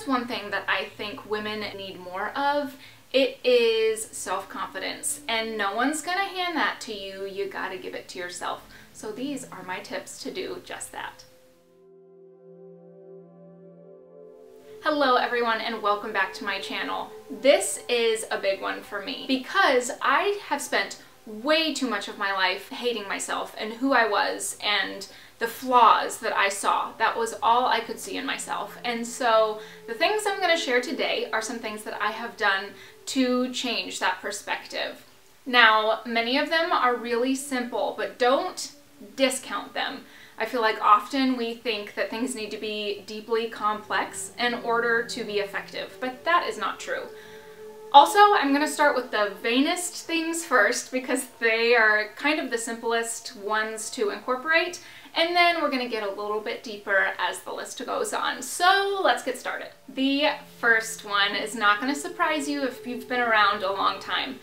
there's one thing that I think women need more of, it is self-confidence. And no one's gonna hand that to you. You gotta give it to yourself. So these are my tips to do just that. Hello everyone and welcome back to my channel. This is a big one for me because I have spent way too much of my life hating myself and who I was and the flaws that I saw. That was all I could see in myself. And so the things I'm going to share today are some things that I have done to change that perspective. Now, many of them are really simple, but don't discount them. I feel like often we think that things need to be deeply complex in order to be effective, but that is not true. Also, I'm going to start with the vainest things first because they are kind of the simplest ones to incorporate, and then we're going to get a little bit deeper as the list goes on. So let's get started. The first one is not going to surprise you if you've been around a long time.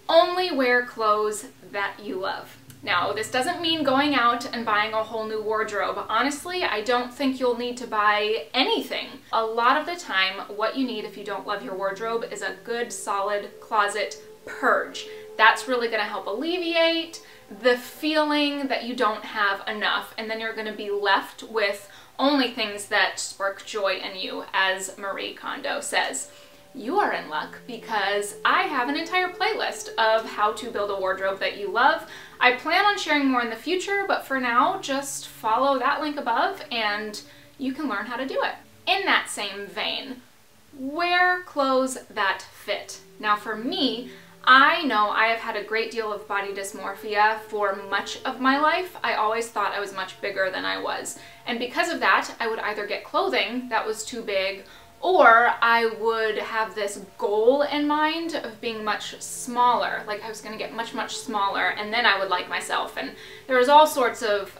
Only wear clothes that you love. Now, this doesn't mean going out and buying a whole new wardrobe. Honestly, I don't think you'll need to buy anything. A lot of the time, what you need if you don't love your wardrobe is a good, solid closet purge. That's really going to help alleviate the feeling that you don't have enough, and then you're going to be left with only things that spark joy in you, as Marie Kondo says. You are in luck because I have an entire playlist of how to build a wardrobe that you love. I plan on sharing more in the future, but for now, just follow that link above and you can learn how to do it. In that same vein, wear clothes that fit. Now for me, I know I have had a great deal of body dysmorphia for much of my life. I always thought I was much bigger than I was. And because of that, I would either get clothing that was too big, or I would have this goal in mind of being much smaller, like I was going to get much, much smaller, and then I would like myself. And there was all sorts of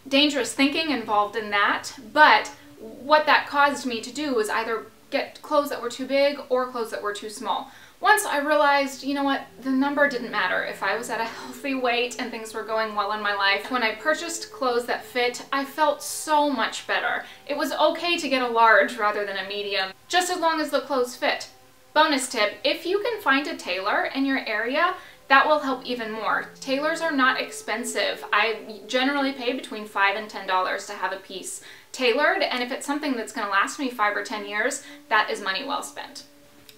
dangerous thinking involved in that, but what that caused me to do was either get clothes that were too big or clothes that were too small. Once I realized, you know what, the number didn't matter. If I was at a healthy weight and things were going well in my life, when I purchased clothes that fit, I felt so much better. It was okay to get a large rather than a medium, just as long as the clothes fit. Bonus tip, if you can find a tailor in your area, that will help even more. Tailors are not expensive. I generally pay between $5 and $10 to have a piece tailored, and if it's something that's going to last me 5 or 10 years, that is money well spent.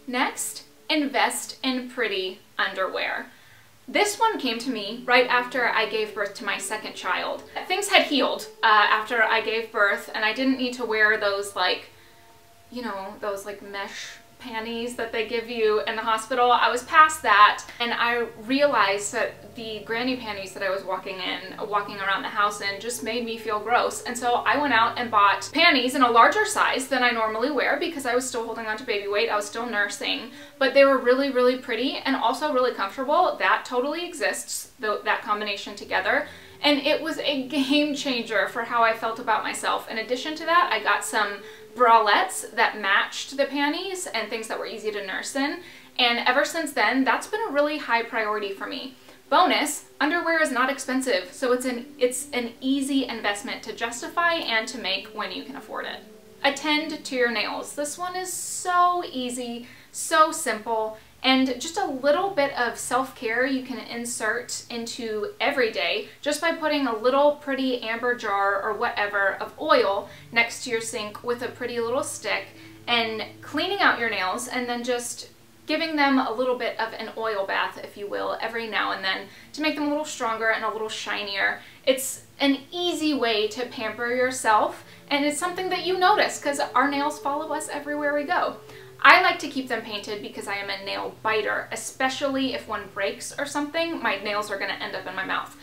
Next, invest in pretty underwear. This one came to me right after I gave birth to my second child. Things had healed after I gave birth, and I didn't need to wear those those mesh panties that they give you in the hospital. I was past that, and I realized that the granny panties that I was walking around the house in just made me feel gross. And so I went out and bought panties in a larger size than I normally wear because I was still holding on to baby weight. I was still nursing, but they were really, really pretty and also really comfortable. That totally exists, that combination together. And it was a game changer for how I felt about myself. In addition to that, I got some bralettes that matched the panties and things that were easy to nurse in. And ever since then, that's been a really high priority for me. Bonus, underwear is not expensive, so it's an easy investment to justify and to make when you can afford it. Attend to your nails. This one is so easy, so simple, and just a little bit of self-care you can insert into every day just by putting a little pretty amber jar or whatever of oil next to your sink with a pretty little stick and cleaning out your nails, and then just giving them a little bit of an oil bath, if you will, every now and then to make them a little stronger and a little shinier. It's an easy way to pamper yourself, and it's something that you notice because our nails follow us everywhere we go. I like to keep them painted because I am a nail biter, especially if one breaks or something, my nails are going to end up in my mouth.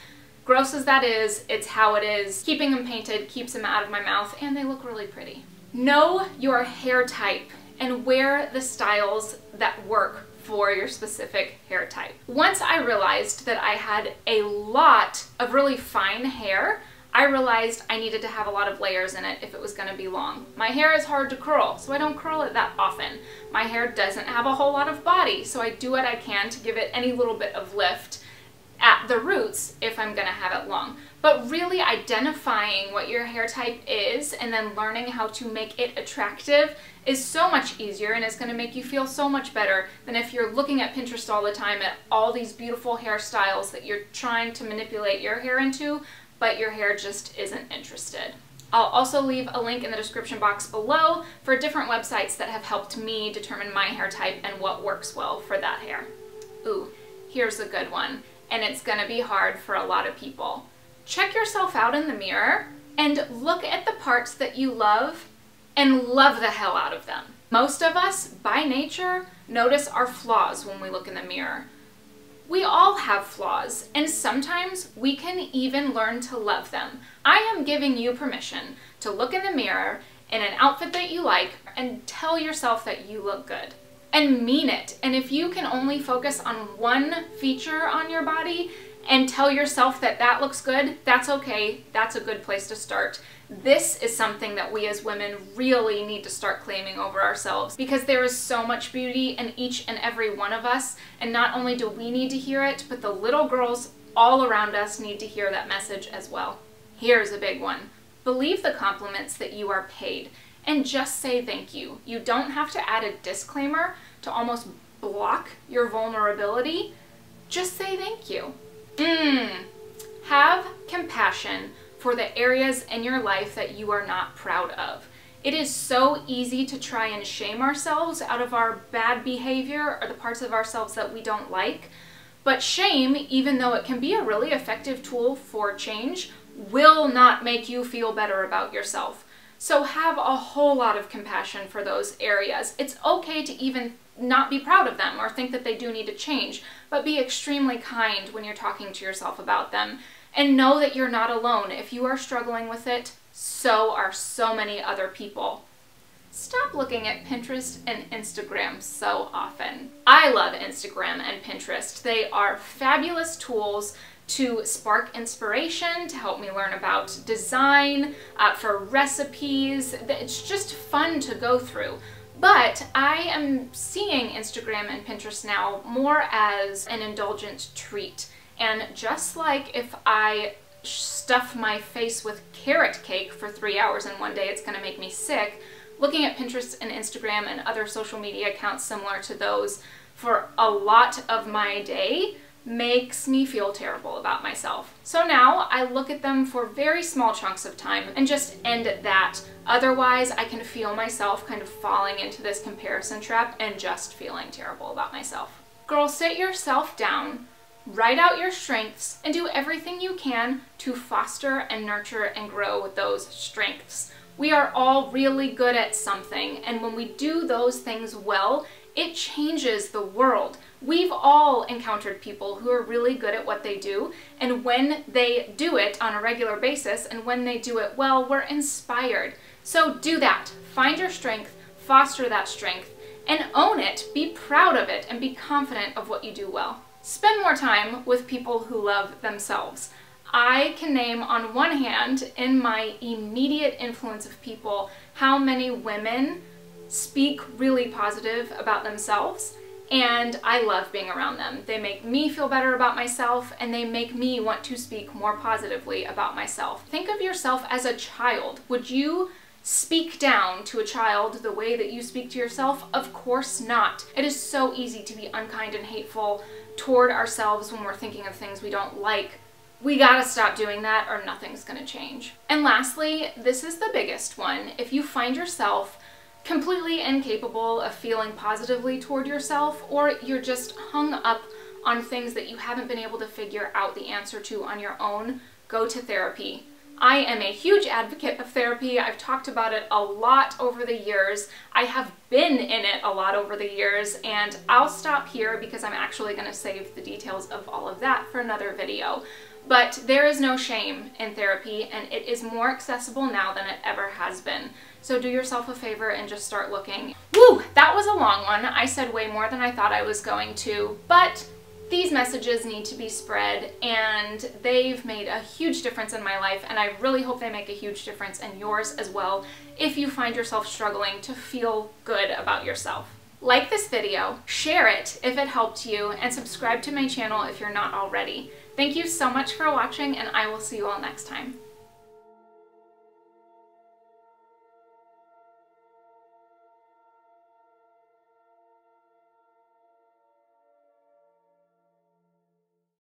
Gross as that is, it's how it is. Keeping them painted keeps them out of my mouth, and they look really pretty. Know your hair type and wear the styles that work for your specific hair type. Once I realized that I had a lot of really fine hair, I realized I needed to have a lot of layers in it if it was going to be long. My hair is hard to curl, so I don't curl it that often. My hair doesn't have a whole lot of body, so I do what I can to give it any little bit of lift. at the roots if I'm gonna have it long. But really identifying what your hair type is and then learning how to make it attractive is so much easier and is gonna make you feel so much better than if you're looking at Pinterest all the time at all these beautiful hairstyles that you're trying to manipulate your hair into, but your hair just isn't interested. I'll also leave a link in the description box below for different websites that have helped me determine my hair type and what works well for that hair. Ooh, here's a good one, and it's gonna be hard for a lot of people. Check yourself out in the mirror and look at the parts that you love and love the hell out of them. Most of us, by nature, notice our flaws when we look in the mirror. We all have flaws, and sometimes we can even learn to love them. I am giving you permission to look in the mirror in an outfit that you like and tell yourself that you look good. And mean it. And if you can only focus on one feature on your body and tell yourself that that looks good, that's okay. That's a good place to start. This is something that we as women really need to start claiming over ourselves, because there is so much beauty in each and every one of us, and not only do we need to hear it, but the little girls all around us need to hear that message as well. Here's a big one. Believe the compliments that you are paid, and just say thank you. You don't have to add a disclaimer to almost block your vulnerability. Just say thank you. Have compassion for the areas in your life that you are not proud of. It is so easy to try and shame ourselves out of our bad behavior or the parts of ourselves that we don't like. But shame, even though it can be a really effective tool for change, will not make you feel better about yourself. So have a whole lot of compassion for those areas. It's okay to even not be proud of them or think that they do need to change, but be extremely kind when you're talking to yourself about them. And know that you're not alone. If you are struggling with it, so are so many other people. Stop looking at Pinterest and Instagram so often. I love Instagram and Pinterest. They are fabulous tools to spark inspiration, to help me learn about design, for recipes. It's just fun to go through. But I am seeing Instagram and Pinterest now more as an indulgent treat. And just like if I stuff my face with carrot cake for 3 hours in one day, it's going to make me sick, looking at Pinterest and Instagram and other social media accounts similar to those for a lot of my day makes me feel terrible about myself. So now I look at them for very small chunks of time and just end at that. Otherwise, I can feel myself kind of falling into this comparison trap and just feeling terrible about myself. Girl, sit yourself down, write out your strengths, and do everything you can to foster and nurture and grow those strengths. We are all really good at something, and when we do those things well, it changes the world. We've all encountered people who are really good at what they do, and when they do it on a regular basis, and when they do it well, we're inspired. So do that. Find your strength, foster that strength, and own it. Be proud of it, and be confident of what you do well. Spend more time with people who love themselves. I can name on one hand, in my immediate influence of people, how many women speak really positive about themselves, and I love being around them. They make me feel better about myself, and they make me want to speak more positively about myself. Think of yourself as a child. Would you speak down to a child the way that you speak to yourself? Of course not. It is so easy to be unkind and hateful toward ourselves when we're thinking of things we don't like. We gotta stop doing that or nothing's gonna change. And lastly, this is the biggest one. If you find yourself completely incapable of feeling positively toward yourself, or you're just hung up on things that you haven't been able to figure out the answer to on your own, go to therapy. I am a huge advocate of therapy. I've talked about it a lot over the years. I have been in it a lot over the years, and I'll stop here because I'm actually going to save the details of all of that for another video. But there is no shame in therapy, and it is more accessible now than it ever has been. So do yourself a favor and just start looking. Woo! That was a long one. I said way more than I thought I was going to, but these messages need to be spread, and they've made a huge difference in my life, and I really hope they make a huge difference in yours as well if you find yourself struggling to feel good about yourself. Like this video, share it if it helped you, and subscribe to my channel if you're not already. Thank you so much for watching, and I will see you all next time.